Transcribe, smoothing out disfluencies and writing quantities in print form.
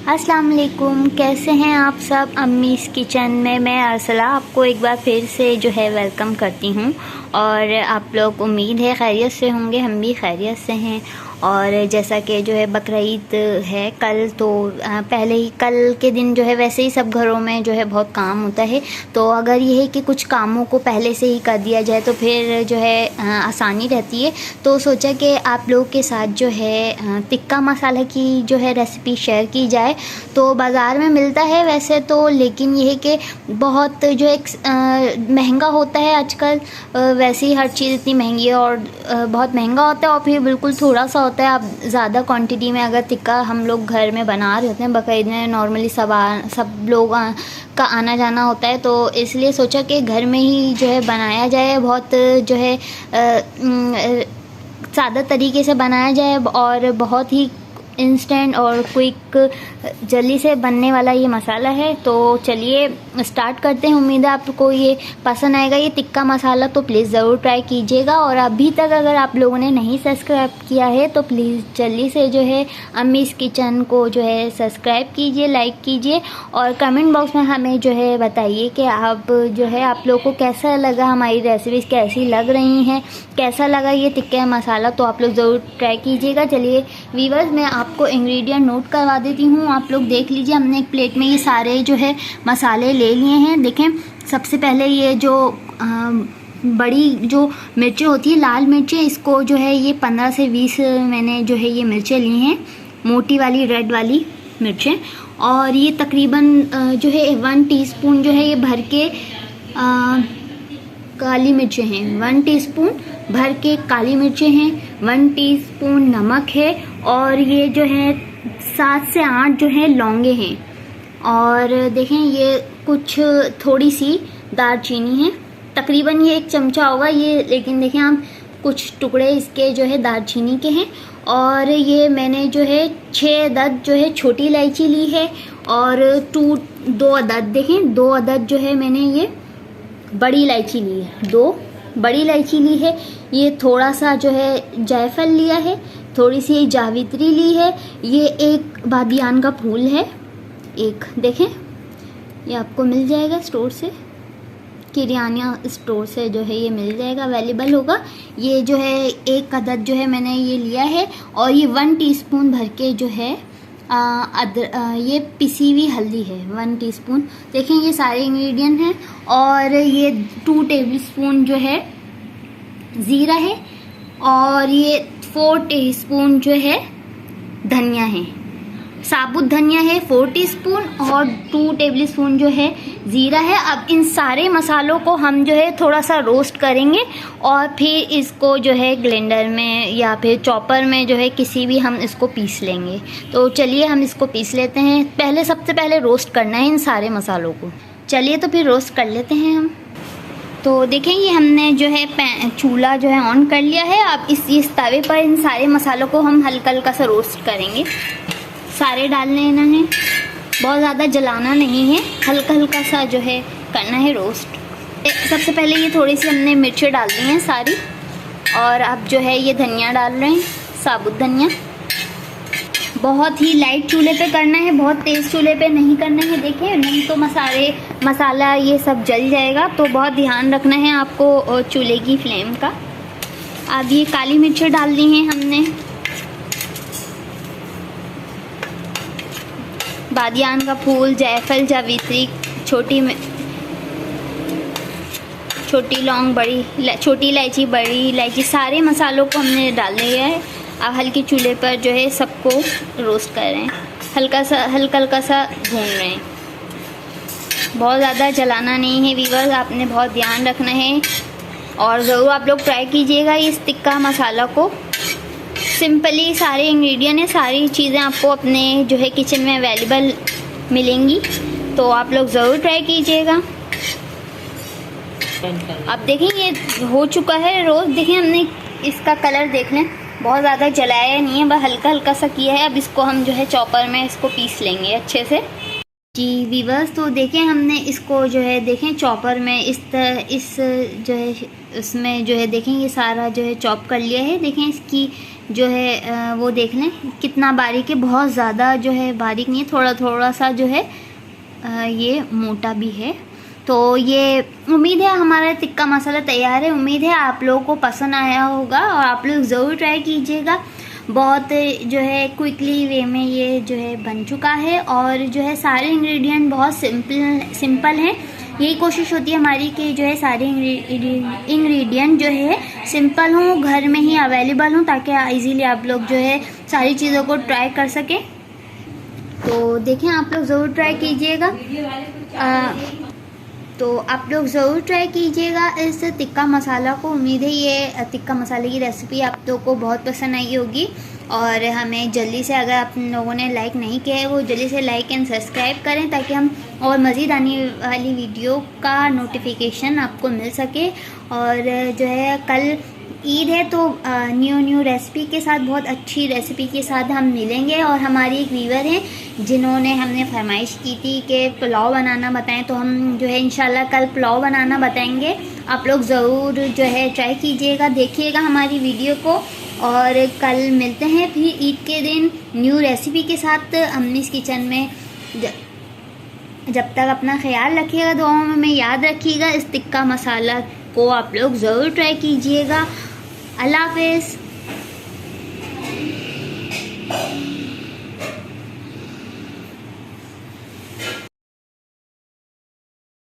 अस्सलाम वालेकुम, कैसे हैं आप सब। अम्मीज़ किचन में मैं अरसला आपको एक बार फिर से जो है वेलकम करती हूँ। और आप लोग उम्मीद है खैरियत से होंगे, हम भी खैरियत से हैं। और जैसा कि जो है बकरीद है कल, तो पहले ही कल के दिन जो है वैसे ही सब घरों में जो है बहुत काम होता है। तो अगर ये है कि कुछ कामों को पहले से ही कर दिया जाए तो फिर जो है आसानी रहती है। तो सोचा कि आप लोगों के साथ जो है टिक्का मसाला की जो है रेसिपी शेयर की जाए। तो बाज़ार में मिलता है वैसे तो, लेकिन ये है कि बहुत जो एक महंगा होता है आजकल। वैसे ही हर चीज़ इतनी महंगी है और बहुत महंगा होता है, और फिर बिल्कुल थोड़ा सा होता है। आप ज़्यादा क्वांटिटी में अगर टिक्का हम लोग घर में बना रहे होते हैं, बकरीद में नॉर्मली सब लोग का आना जाना होता है, तो इसलिए सोचा कि घर में ही जो है बनाया जाए। बहुत जो है सादा तरीके से बनाया जाए और बहुत ही इंस्टेंट और क्विक जल्दी से बनने वाला ये मसाला है। तो चलिए स्टार्ट करते हैं। उम्मीद है आपको ये पसंद आएगा। ये टिक्का मसाला तो प्लीज़ ज़रूर ट्राई कीजिएगा। और अभी तक अगर आप लोगों ने नहीं सब्सक्राइब किया है तो प्लीज़ जल्दी से जो है अम्मीज़ किचन को जो है सब्सक्राइब कीजिए, लाइक कीजिए और कमेंट बॉक्स में हमें जो है बताइए कि आप जो है आप लोगों को कैसा लगा, हमारी रेसिपीज़ कैसी लग रही हैं, कैसा लगा ये टिक्का मसाला। तो आप लोग ज़रूर ट्राई कीजिएगा। चलिए वीवर्स, मैं आपको इंग्रेडिएंट नोट करवा देती हूँ। आप लोग देख लीजिए, हमने एक प्लेट में ये सारे जो है मसाले ले लिए हैं। देखें, सबसे पहले ये जो बड़ी जो मिर्चें होती है, लाल मिर्चें, इसको जो है ये 15 से 20 मैंने जो है ये मिर्चें ली हैं, मोटी वाली रेड वाली मिर्चें। और ये तकरीबन जो है 1 टीस्पून जो है ये भर के काली मिर्चें हैं। 1 टीस्पून भर के काली मिर्चें हैं। 1 टीस्पून नमक है। और ये जो है 7 से 8 जो है लौंगे हैं। और देखें, ये कुछ थोड़ी सी दालचीनी है, तकरीबन ये 1 चमचा होगा ये, लेकिन देखें आप कुछ टुकड़े इसके जो है दालचीनी के हैं। और ये मैंने जो है 6 अदद जो है छोटी इलायची ली है। और 2 अदद, देखें 2 अदद जो है मैंने ये बड़ी इलायची ली है, 2 बड़ी इलायची ली है। ये थोड़ा सा जो है जायफल लिया है, थोड़ी सी जावित्री ली है। ये एक बादियान का फूल है, एक देखें, ये आपको मिल जाएगा स्टोर से, किराना स्टोर से जो है ये मिल जाएगा, अवेलेबल होगा। ये जो है 1 अदद जो है मैंने ये लिया है। और ये 1 टीस्पून भर के जो है ये पिसी हुई हल्दी है, 1 टीस्पून। देखें, ये सारे इंग्रेडिएंट हैं। और ये 2 टेबलस्पून जो है ज़ीरा है। और ये 4 टीस्पून जो है धनिया है, साबुत धनिया है 4 टीस्पून। और 2 टेबलस्पून जो है ज़ीरा है। अब इन सारे मसालों को हम जो है थोड़ा सा रोस्ट करेंगे और फिर इसको जो है ग्राइंडर में या फिर चॉपर में जो है किसी भी हम इसको पीस लेंगे। तो चलिए हम इसको पीस लेते हैं। पहले सबसे पहले रोस्ट करना है इन सारे मसालों को। चलिए तो फिर रोस्ट कर लेते हैं हम। तो देखें, ये हमने जो है चूल्हा जो है ऑन कर लिया है। अब इस तवे पर इन सारे मसालों को हम हल्का हल्का सा रोस्ट करेंगे। सारे डाल लेना है, बहुत ज़्यादा जलाना नहीं है, हल्का हल्का सा जो है करना है रोस्ट। सबसे पहले ये थोड़ी सी हमने मिर्चें डाल दी हैं सारी। और अब जो है ये धनिया डाल रहे हैं, साबुत धनिया। बहुत ही लाइट चूल्हे पे करना है, बहुत तेज़ चूल्हे पे नहीं करना है। देखिए, नहीं तो मसाला ये सब जल जाएगा, तो बहुत ध्यान रखना है आपको चूल्हे की फ्लेम का। अब ये काली मिर्चें डाल दी हैं हमने, बादियान का फूल, जायफल, जावित्री, छोटी लौंग, छोटी इलायची, बड़ी इलायची, सारे मसालों को हमने डाल दिया है। अब हल्के चूल्हे पर जो है सबको रोस्ट कर रहे हैं, हल्का हल्का सा भून रहे हैं। बहुत ज़्यादा जलाना नहीं है वीवर्स, आपने बहुत ध्यान रखना है। और ज़रूर आप लोग ट्राई कीजिएगा इस टिक्का मसाला को। सिंपली सारे इंग्रेडिएंट हैं, सारी चीज़ें आपको अपने जो है किचन में अवेलेबल मिलेंगी, तो आप लोग ज़रूर ट्राई कीजिएगा। अब देखें, ये हो चुका है रोस्ट। देखें, हमने इसका कलर देख लें, बहुत ज़्यादा जलाया नहीं है, बस हल्का हल्का सा किया है। अब इसको हम जो है चॉपर में इसको पीस लेंगे अच्छे से। जी वीवर्स, तो देखें हमने इसको जो है देखें चॉपर में इस जो है उसमें जो है देखें ये सारा जो है चॉप कर लिया है। देखें इसकी जो है वो देख लें कितना बारीक है, बहुत ज़्यादा जो है बारीक नहीं है, थोड़ा थोड़ा सा जो है ये मोटा भी है। तो ये उम्मीद है हमारा टिक्का मसाला तैयार है। उम्मीद है आप लोगों को पसंद आया होगा और आप लोग ज़रूर ट्राई कीजिएगा। बहुत जो है क्विकली वे में ये जो है बन चुका है और जो है सारे इंग्रेडिएंट बहुत सिंपल हैं। यही कोशिश होती है हमारी कि जो है सारे इंग्रेडिएंट जो है सिंपल हों, घर में ही अवेलेबल हों, ताकि इजीली आप लोग जो है सारी चीज़ों को ट्राई कर सकें। तो देखें आप लोग ज़रूर ट्राई कीजिएगा। तो आप लोग ज़रूर ट्राई कीजिएगा इस टिक्का मसाला को। उम्मीद है ये टिक्का मसाले की रेसिपी आप लोगों को बहुत पसंद आई होगी। और हमें जल्दी से, अगर आप लोगों ने लाइक नहीं किया है वो जल्दी से लाइक एंड सब्सक्राइब करें, ताकि हम और मज़ीद आने वाली वीडियो का नोटिफिकेशन आपको मिल सके। और जो है कल ईद है तो न्यू रेसिपी के साथ, बहुत अच्छी रेसिपी के साथ हम मिलेंगे। और हमारी एक व्यूअर हैं जिन्होंने हमने फरमाइश की थी कि पुलाव बनाना बताएं, तो हम जो है इंशाल्लाह कल पुलाव बनाना बताएंगे। आप लोग ज़रूर जो है ट्राई कीजिएगा, देखिएगा हमारी वीडियो को। और कल मिलते हैं फिर ईद के दिन न्यू रेसिपी के साथ अम्मीज़ किचन में। जब तक अपना ख्याल रखिएगा, दुआओं में याद रखिएगा। इस टिक्का मसाला को आप लोग ज़रूर ट्राई कीजिएगा। अल्लाह हाफ़िज़।